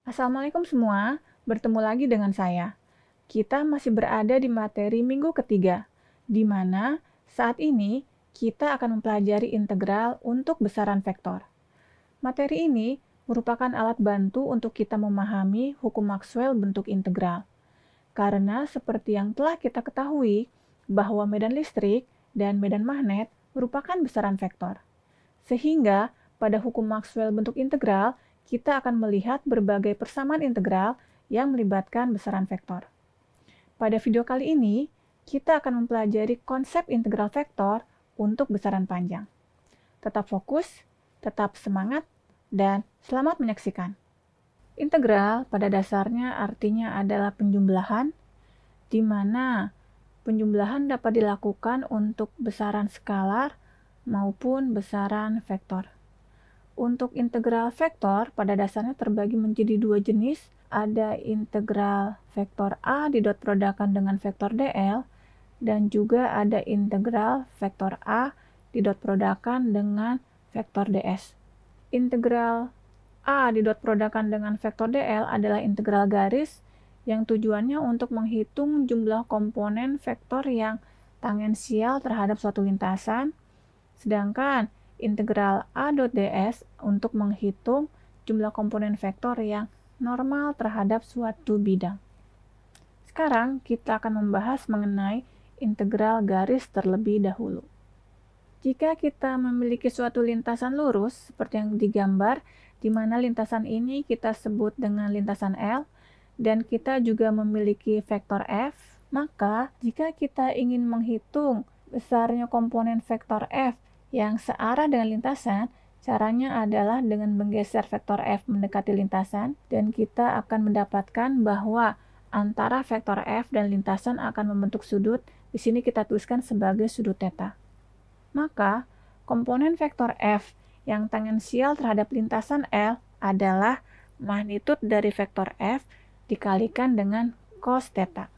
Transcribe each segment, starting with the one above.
Assalamualaikum semua, bertemu lagi dengan saya. Kita masih berada di materi minggu ketiga, di mana saat ini kita akan mempelajari integral untuk besaran vektor. Materi ini merupakan alat bantu untuk kita memahami hukum Maxwell bentuk integral. Karena seperti yang telah kita ketahui, bahwa medan listrik dan medan magnet merupakan besaran vektor. Sehingga pada hukum Maxwell bentuk integral, kita akan melihat berbagai persamaan integral yang melibatkan besaran vektor. Pada video kali ini, kita akan mempelajari konsep integral vektor untuk besaran panjang. Tetap fokus, tetap semangat, dan selamat menyaksikan. Integral pada dasarnya artinya adalah penjumlahan, di mana penjumlahan dapat dilakukan untuk besaran skalar maupun besaran vektor. Untuk integral vektor, pada dasarnya terbagi menjadi dua jenis. Ada integral vektor A didot produkan dengan vektor dl, dan juga ada integral vektor A didot produkan dengan vektor ds. Integral A didot produkan dengan vektor dl adalah integral garis yang tujuannya untuk menghitung jumlah komponen vektor yang tangensial terhadap suatu lintasan, sedangkan integral A dot ds untuk menghitung jumlah komponen vektor yang normal terhadap suatu bidang. Sekarang kita akan membahas mengenai integral garis terlebih dahulu. Jika kita memiliki suatu lintasan lurus seperti yang digambar, di mana lintasan ini kita sebut dengan lintasan L, dan kita juga memiliki vektor F, maka jika kita ingin menghitung besarnya komponen vektor F yang searah dengan lintasan, caranya adalah dengan menggeser vektor F mendekati lintasan, dan kita akan mendapatkan bahwa antara vektor F dan lintasan akan membentuk sudut. Di sini kita tuliskan sebagai sudut theta. Maka, komponen vektor F yang tangensial terhadap lintasan L adalah magnitud dari vektor F dikalikan dengan cos theta.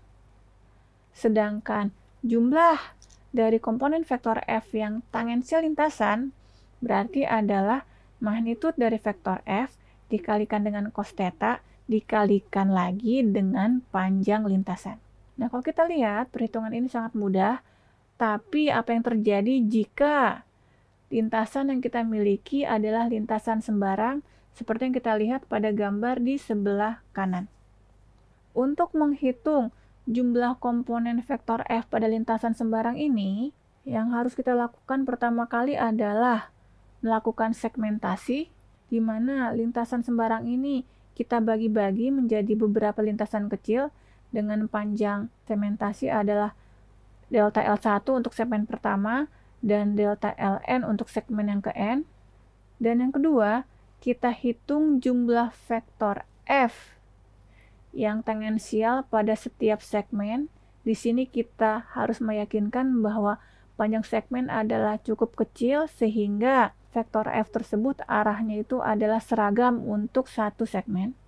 Sedangkan jumlah dari komponen vektor F yang tangensial lintasan berarti adalah magnitud dari vektor F dikalikan dengan cos theta dikalikan lagi dengan panjang lintasan. Nah, kalau kita lihat perhitungan ini sangat mudah, tapi apa yang terjadi jika lintasan yang kita miliki adalah lintasan sembarang seperti yang kita lihat pada gambar di sebelah kanan. Untuk menghitung jumlah komponen vektor F pada lintasan sembarang ini, yang harus kita lakukan pertama kali adalah melakukan segmentasi, di mana lintasan sembarang ini kita bagi-bagi menjadi beberapa lintasan kecil dengan panjang segmentasi adalah delta L1 untuk segmen pertama dan delta Ln untuk segmen yang ke N. Dan yang kedua, kita hitung jumlah vektor F yang tangensial pada setiap segmen. Di sini kita harus meyakinkan bahwa panjang segmen adalah cukup kecil sehingga vektor F tersebut arahnya itu adalah seragam untuk satu segmen.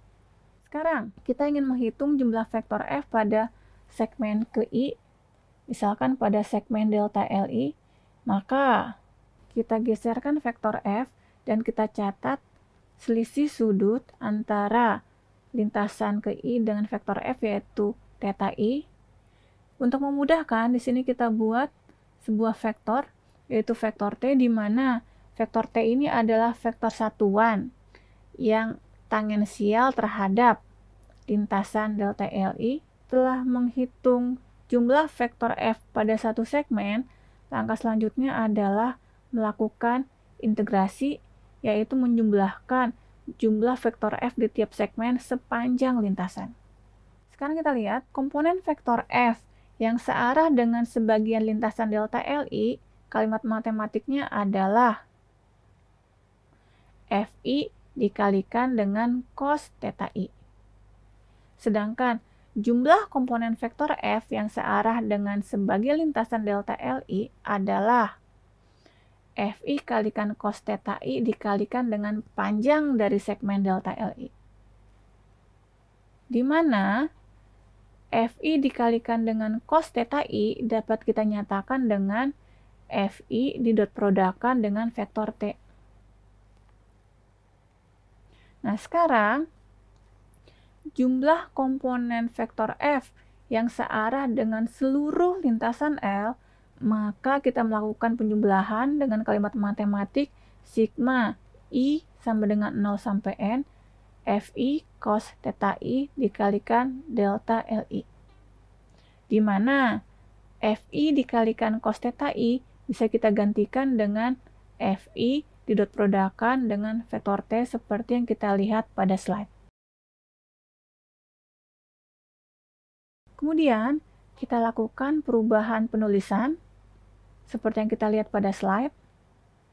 Sekarang kita ingin menghitung jumlah vektor F pada segmen ke I, misalkan pada segmen delta Li, maka kita geserkan vektor F dan kita catat selisih sudut antara lintasan ke I dengan vektor F yaitu theta I. Untuk memudahkan, di sini kita buat sebuah vektor yaitu vektor T, di mana vektor T ini adalah vektor satuan yang tangensial terhadap lintasan delta Li. Setelah menghitung jumlah vektor F pada satu segmen, langkah selanjutnya adalah melakukan integrasi, yaitu menjumlahkan jumlah vektor F di tiap segmen sepanjang lintasan. Sekarang kita lihat komponen vektor F yang searah dengan sebagian lintasan delta Li, kalimat matematiknya adalah Fi dikalikan dengan cos theta I. Sedangkan jumlah komponen vektor F yang searah dengan sebagian lintasan delta Li adalah Fi kalikan cos theta I dikalikan dengan panjang dari segmen delta Li. Di mana Fi dikalikan dengan cos theta I dapat kita nyatakan dengan Fi didot produkan dengan vektor T. Nah, sekarang jumlah komponen vektor F yang searah dengan seluruh lintasan L, maka kita melakukan penjumlahan dengan kalimat matematik sigma I sama dengan 0 sampai N, Fi cos theta I dikalikan delta Li. Di mana Fi dikalikan cos theta I bisa kita gantikan dengan Fi didot produkkan dengan vektor T seperti yang kita lihat pada slide. Kemudian, kita lakukan perubahan penulisan seperti yang kita lihat pada slide.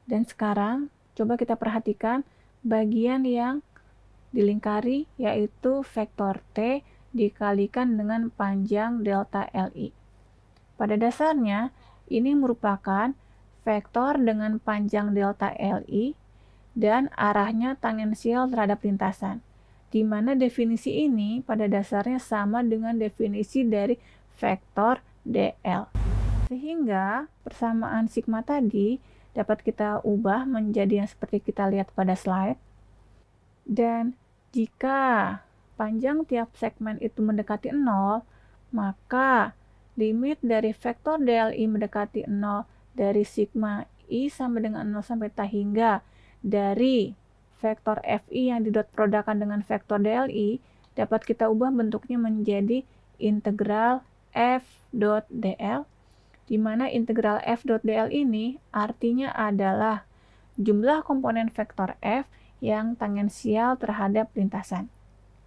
Dan sekarang, coba kita perhatikan bagian yang dilingkari, yaitu vektor T dikalikan dengan panjang delta Li. Pada dasarnya, ini merupakan vektor dengan panjang delta Li dan arahnya tangensial terhadap lintasan, di mana definisi ini pada dasarnya sama dengan definisi dari vektor dl. Sehingga persamaan sigma tadi dapat kita ubah menjadi yang seperti kita lihat pada slide. Dan jika panjang tiap segmen itu mendekati 0, maka limit dari vektor dli mendekati 0 dari sigma I sama dengan 0 sampai T hingga dari vektor Fi yang didot produkkan dengan vektor dli dapat kita ubah bentuknya menjadi integral f dot dl, di mana integral f dot dl ini artinya adalah jumlah komponen vektor f yang tangensial terhadap lintasan.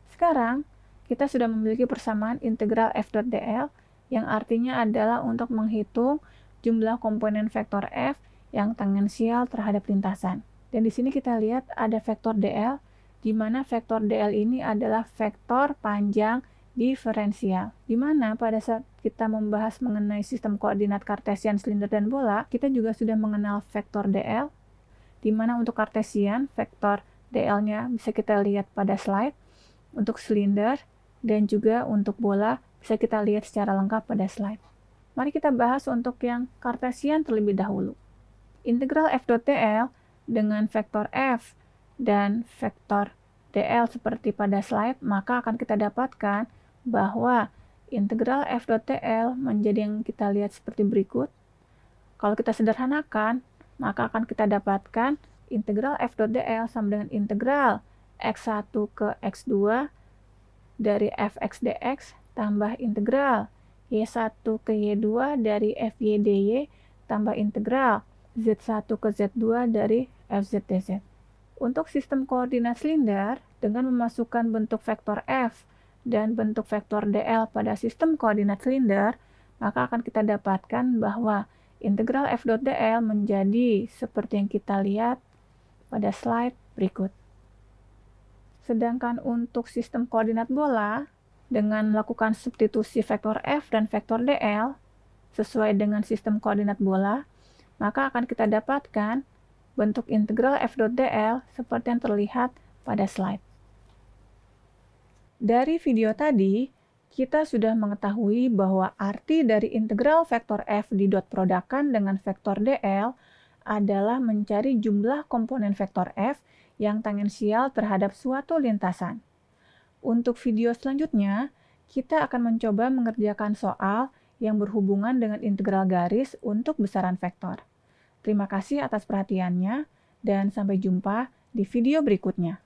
Sekarang, kita sudah memiliki persamaan integral f dot dl yang artinya adalah untuk menghitung jumlah komponen vektor f yang tangensial terhadap lintasan. Dan di sini kita lihat ada vektor dl, di mana vektor dl ini adalah vektor panjang diferensial. Di mana pada saat kita membahas mengenai sistem koordinat kartesian silinder dan bola, kita juga sudah mengenal vektor dl, di mana untuk kartesian, vektor dl-nya bisa kita lihat pada slide, untuk silinder, dan juga untuk bola bisa kita lihat secara lengkap pada slide. Mari kita bahas untuk yang kartesian terlebih dahulu. Integral f dot dl dengan vektor f dan vektor dl seperti pada slide, maka akan kita dapatkan bahwa integral f dot dl menjadi yang kita lihat seperti berikut. Kalau kita sederhanakan, maka akan kita dapatkan integral f dot dl sama dengan integral x1 ke x2 dari fx dx tambah integral y1 ke y2 dari fy dy tambah integral z1 ke z2 dari fz dz. Untuk sistem koordinat silinder, dengan memasukkan bentuk vektor f dan bentuk vektor dl pada sistem koordinat silinder, maka akan kita dapatkan bahwa integral f dot dl menjadi seperti yang kita lihat pada slide berikut. Sedangkan untuk sistem koordinat bola, dengan melakukan substitusi vektor f dan vektor dl sesuai dengan sistem koordinat bola, maka akan kita dapatkan bentuk integral f dot dl seperti yang terlihat pada slide. Dari video tadi, kita sudah mengetahui bahwa arti dari integral vektor f didot produkkan dengan vektor dl adalah mencari jumlah komponen vektor f yang tangensial terhadap suatu lintasan. Untuk video selanjutnya, kita akan mencoba mengerjakan soal yang berhubungan dengan integral garis untuk besaran vektor. Terima kasih atas perhatiannya, dan sampai jumpa di video berikutnya.